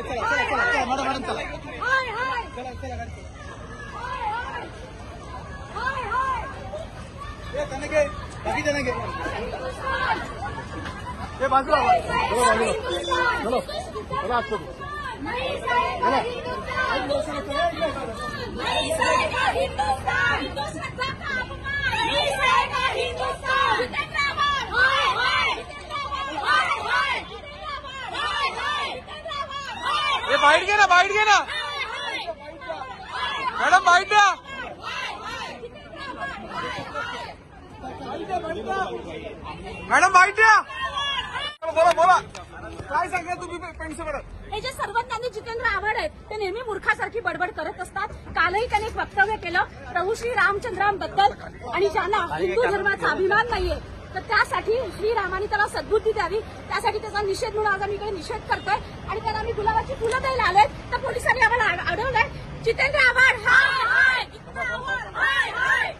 Madam चला बाकी जण घे ते बाजूला चलो चला आज करू बाइट घे ना मॅडम बाइट द्या मॅडम बाइट द्या बोला काय सांगा तुम्ही पेन्सिल हे जे सर्वज्ञानी जितेंद्र आव्हाड आहेत ते नेहमी मूर्खासारखी बडबड करत असतात. कालही त्यांनी एक वक्तव्य केलं प्रभू श्री रामचंद्रांबद्दल आणि ज्यांना हिंदू धर्माचा अभिमान नाहीये तर त्यासाठी श्रीरामाने त्याला सद्बुद्धी द्यावी त्यासाठी त्याचा निषेध म्हणून आज आम्ही इकडे निषेध करतोय आणि त्याला आम्ही गुलाबाची फुलं द्यायला आलोय तर पोलिसांनी आम्हाला अडवलंय. जितेंद्र आव्हाड हाय हाय